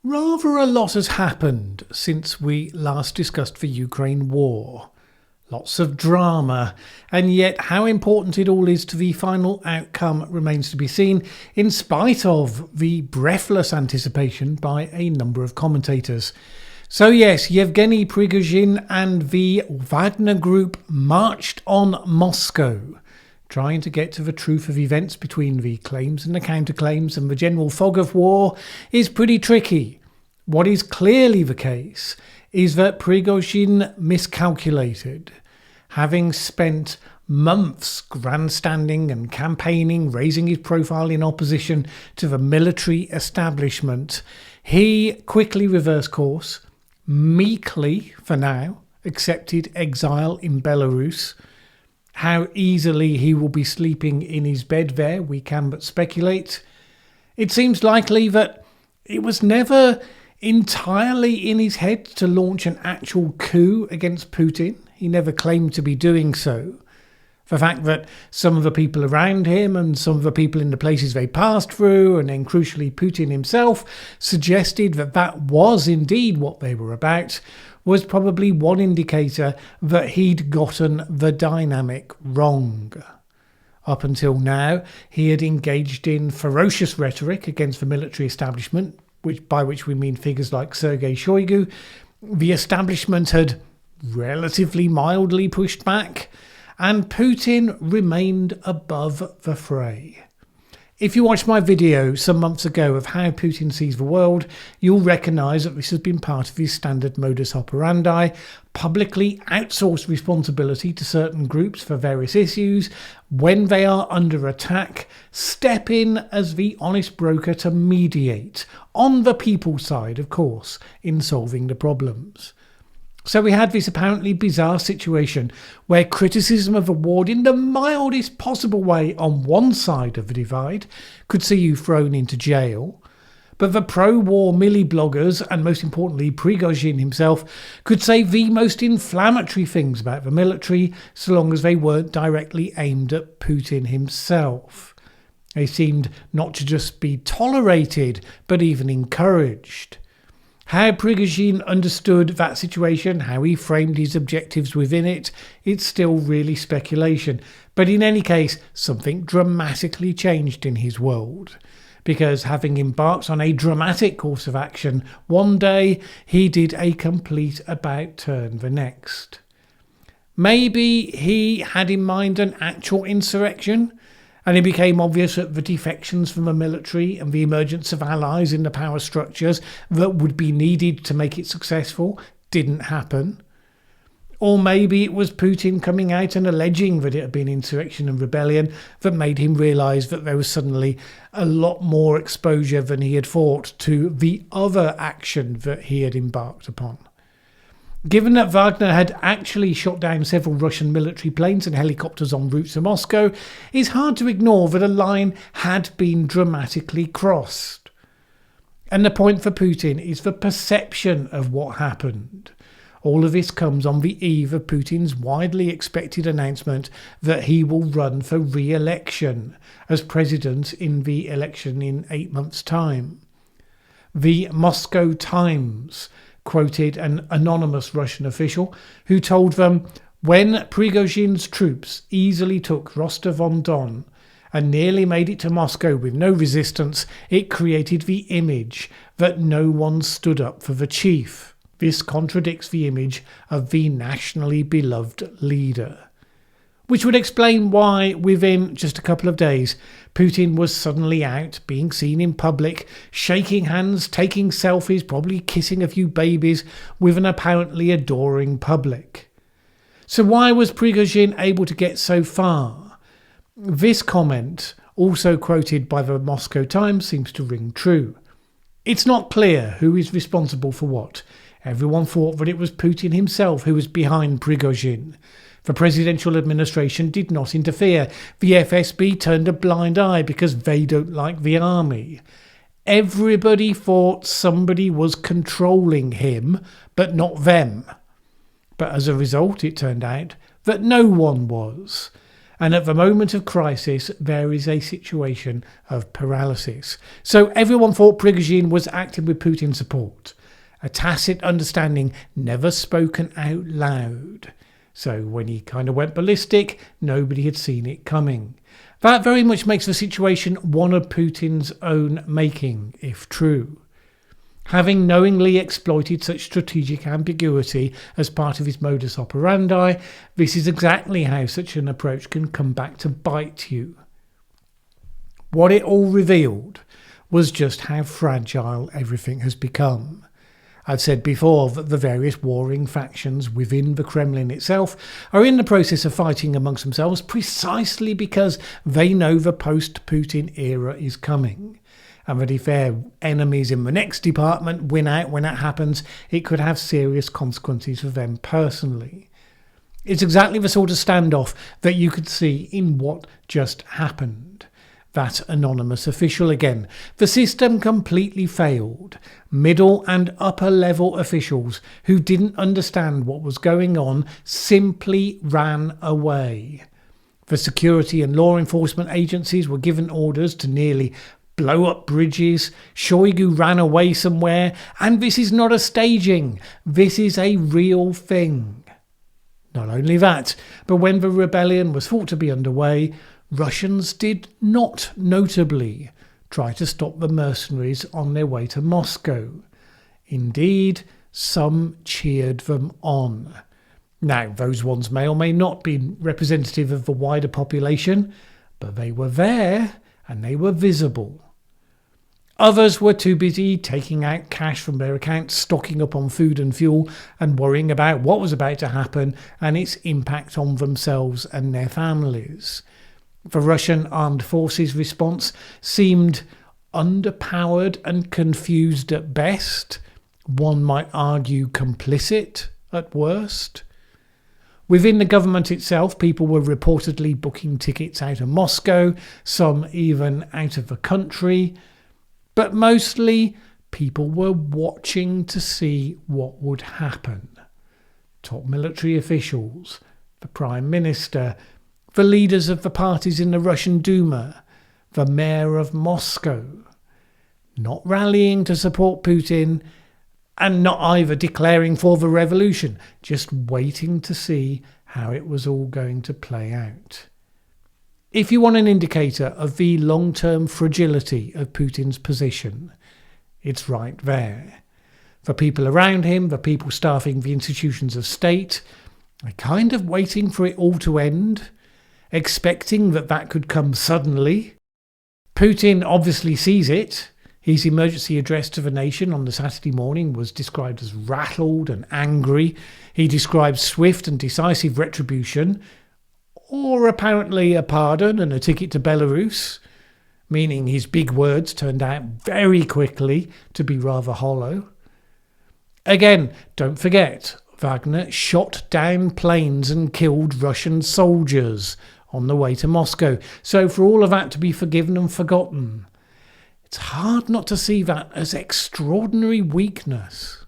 Rather a lot has happened since we last discussed the Ukraine war. Lots of drama, and yet how important it all is to the final outcome remains to be seen, in spite of the breathless anticipation by a number of commentators. So yes, Yevgeny Prigozhin and the Wagner group marched on Moscow, trying to get to the truth of events between the claims and the counterclaims, and the general fog of war is pretty tricky. What is clearly the case is that Prigozhin miscalculated, having spent months grandstanding and campaigning, raising his profile in opposition to the military establishment. He quickly reversed course, meekly, for now, accepted exile in Belarus. How easily he will be sleeping in his bed there, we can but speculate. It seems likely that it was never entirely in his head to launch an actual coup against Putin. He never claimed to be doing so. The fact that some of the people around him and some of the people in the places they passed through, and then crucially Putin himself, suggested that that was indeed what they were about, was probably one indicator that he'd gotten the dynamic wrong. Up until now, he had engaged in ferocious rhetoric against the military establishment, by which we mean figures like Sergei Shoigu. The establishment had relatively mildly pushed back, and Putin remained above the fray. If you watched my video some months ago of how Putin sees the world, you'll recognise that this has been part of his standard modus operandi: publicly outsource responsibility to certain groups for various issues. When they are under attack, step in as the honest broker to mediate, on the people's side, of course, in solving the problems. So we had this apparently bizarre situation where criticism of a war in the mildest possible way on one side of the divide could see you thrown into jail, but the pro-war milli-bloggers, and most importantly Prigozhin himself, could say the most inflammatory things about the military so long as they weren't directly aimed at Putin himself. They seemed not to just be tolerated, but even encouraged. How Prigozhin understood that situation, how he framed his objectives within it, it's still really speculation. But in any case, something dramatically changed in his world. Because having embarked on a dramatic course of action one day, he did a complete about-turn the next. Maybe he had in mind an actual insurrection, and it became obvious that the defections from the military and the emergence of allies in the power structures that would be needed to make it successful didn't happen. Or maybe it was Putin coming out and alleging that it had been insurrection and rebellion that made him realise that there was suddenly a lot more exposure than he had thought to the other action that he had embarked upon. Given that Wagner had actually shot down several Russian military planes and helicopters en route to Moscow, it's hard to ignore that a line had been dramatically crossed. And the point for Putin is the perception of what happened. All of this comes on the eve of Putin's widely expected announcement that he will run for re-election as president in the election in 8 months' time. The Moscow Times quoted an anonymous Russian official who told them, when Prigozhin's troops easily took Rostov-on-Don and nearly made it to Moscow with no resistance, it created the image that no one stood up for the chief. This contradicts the image of the nationally beloved leader. Which would explain why, within just a couple of days, Putin was suddenly out, being seen in public, shaking hands, taking selfies, probably kissing a few babies, with an apparently adoring public. So why was Prigozhin able to get so far? This comment, also quoted by the Moscow Times, seems to ring true. It's not clear who is responsible for what. Everyone thought that it was Putin himself who was behind Prigozhin. The presidential administration did not interfere. The FSB turned a blind eye because they don't like the army. Everybody thought somebody was controlling him, but not them. But as a result, it turned out that no one was. And at the moment of crisis, there is a situation of paralysis. So everyone thought Prigozhin was acting with Putin's support. A tacit understanding, never spoken out loud. So when he kind of went ballistic, nobody had seen it coming. That very much makes the situation one of Putin's own making, if true. Having knowingly exploited such strategic ambiguity as part of his modus operandi, this is exactly how such an approach can come back to bite you. What it all revealed was just how fragile everything has become. I've said before that the various warring factions within the Kremlin itself are in the process of fighting amongst themselves precisely because they know the post-Putin era is coming. And that if their enemies in the next department win out when that happens, it could have serious consequences for them personally. It's exactly the sort of standoff that you could see in what just happened. That anonymous official again. The system completely failed. Middle and upper level officials who didn't understand what was going on simply ran away. The security and law enforcement agencies were given orders to nearly blow up bridges. Shoigu ran away somewhere. And this is not a staging. This is a real thing. Not only that, but when the rebellion was thought to be underway, Russians did not notably try to stop the mercenaries on their way to Moscow. Indeed, some cheered them on. Now, those ones may or may not be representative of the wider population, but they were there and they were visible. Others were too busy taking out cash from their accounts, stocking up on food and fuel, and worrying about what was about to happen and its impact on themselves and their families. The Russian armed forces response seemed underpowered and confused at best. One might argue complicit at worst. Within the government itself, people were reportedly booking tickets out of Moscow, some even out of the country. But mostly, people were watching to see what would happen. Top military officials, the Prime Minister, the leaders of the parties in the Russian Duma, the mayor of Moscow, not rallying to support Putin and not either declaring for the revolution, just waiting to see how it was all going to play out. If you want an indicator of the long-term fragility of Putin's position, it's right there. The people around him, the people staffing the institutions of state, are kind of waiting for it all to end, expecting that could come suddenly. Putin obviously sees it. His emergency address to the nation on the Saturday morning was described as rattled and angry. He described swift and decisive retribution, or apparently a pardon and a ticket to Belarus, meaning his big words turned out very quickly to be rather hollow. Again, don't forget, Wagner shot down planes and killed Russian soldiers on the way to Moscow. So for all of that to be forgiven and forgotten, it's hard not to see that as extraordinary weakness.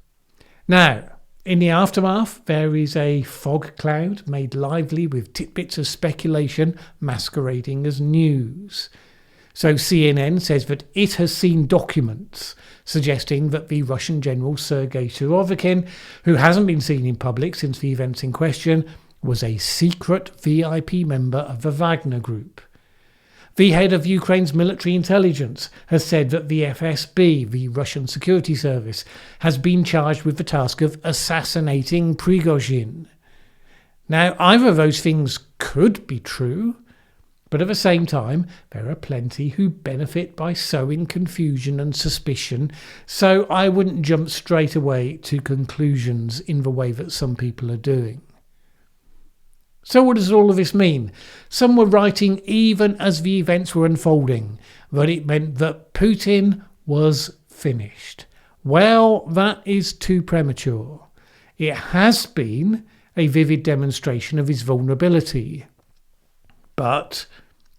Now, in the aftermath, there is a fog cloud made lively with tidbits of speculation masquerading as news. So CNN says that it has seen documents suggesting that the Russian general Sergei Surovikin, who hasn't been seen in public since the events in question, was a secret VIP member of the Wagner group. The head of Ukraine's military intelligence has said that the FSB, the Russian security service, has been charged with the task of assassinating Prigozhin. Now, either of those things could be true, but at the same time, there are plenty who benefit by sowing confusion and suspicion, so I wouldn't jump straight away to conclusions in the way that some people are doing. So what does all of this mean? Some were writing, even as the events were unfolding, that it meant that Putin was finished. Well, that is too premature. It has been a vivid demonstration of his vulnerability. But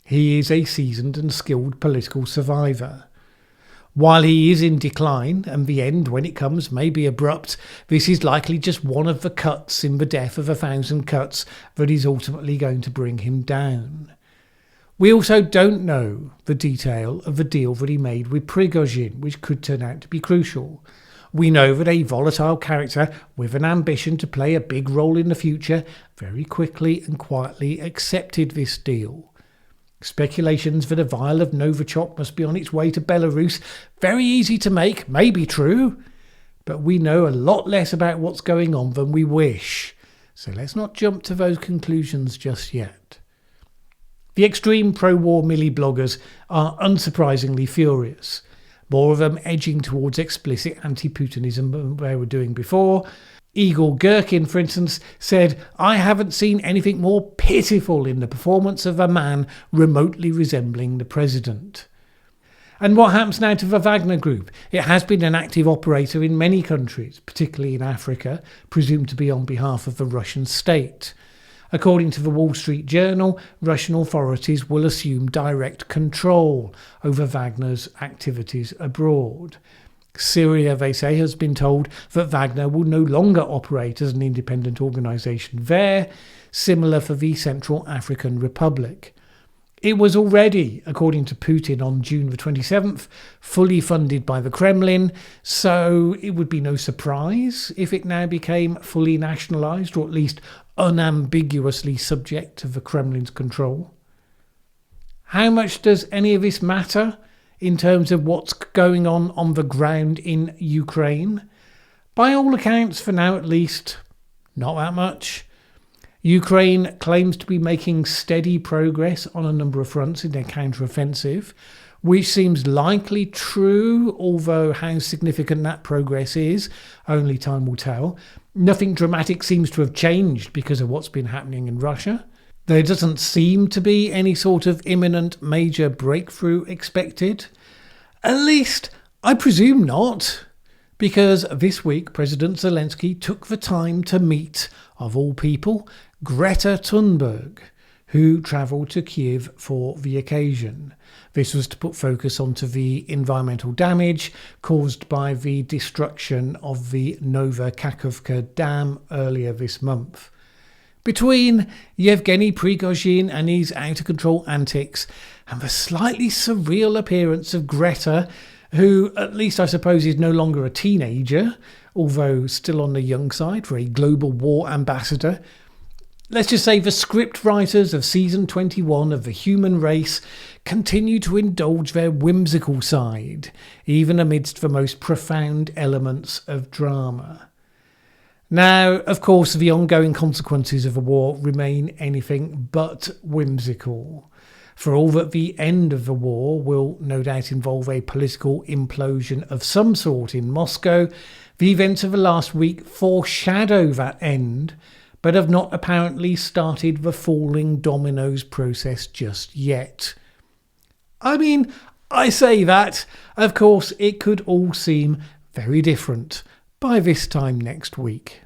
he is a seasoned and skilled political survivor. While he is in decline, and the end, when it comes, may be abrupt, this is likely just one of the cuts in the death of 1,000 cuts that is ultimately going to bring him down. We also don't know the detail of the deal that he made with Prigozhin, which could turn out to be crucial. We know that a volatile character with an ambition to play a big role in the future very quickly and quietly accepted this deal. Speculations that a vial of Novichok must be on its way to Belarus, very easy to make, may be true, but we know a lot less about what's going on than we wish, so let's not jump to those conclusions just yet. The extreme pro-war milli-bloggers are unsurprisingly furious, more of them edging towards explicit anti-Putinism than they were doing before. Igor Gherkin, for instance, said, "I haven't seen anything more pitiful in the performance of a man remotely resembling the president." And what happens now to the Wagner group? It has been an active operator in many countries, particularly in Africa, presumed to be on behalf of the Russian state. According to the Wall Street Journal, Russian authorities will assume direct control over Wagner's activities abroad. Syria, they say, has been told that Wagner will no longer operate as an independent organisation there, similar for the Central African Republic. It was already, according to Putin on June the 27th, fully funded by the Kremlin, so it would be no surprise if it now became fully nationalised, or at least unambiguously subject to the Kremlin's control. How much does any of this matter in terms of what's going on the ground in Ukraine? By all accounts, for now at least, not that much. Ukraine claims to be making steady progress on a number of fronts in their counter-offensive, which seems likely true, although how significant that progress is, only time will tell. Nothing dramatic seems to have changed because of what's been happening in Russia. There doesn't seem to be any sort of imminent major breakthrough expected. At least, I presume not, because this week President Zelensky took the time to meet, of all people, Greta Thunberg, who travelled to Kiev for the occasion. This was to put focus onto the environmental damage caused by the destruction of the Novakakhovka Dam earlier this month. Between Yevgeny Prigozhin and his out-of-control antics and the slightly surreal appearance of Greta, who at least I suppose is no longer a teenager, although still on the young side for a global war ambassador, let's just say the script writers of season 21 of The Human Race continue to indulge their whimsical side, even amidst the most profound elements of drama. Now, of course, the ongoing consequences of the war remain anything but whimsical. For all that the end of the war will no doubt involve a political implosion of some sort in Moscow, the events of the last week foreshadow that end, but have not apparently started the falling dominoes process just yet. I mean, I say that, of course, it could all seem very different by this time next week.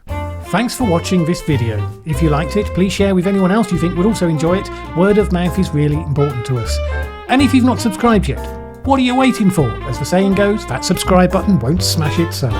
Thanks for watching this video. If you liked it, please share with anyone else you think would also enjoy it. Word of mouth is really important to us. And if you've not subscribed yet, what are you waiting for? As the saying goes, that subscribe button won't smash itself.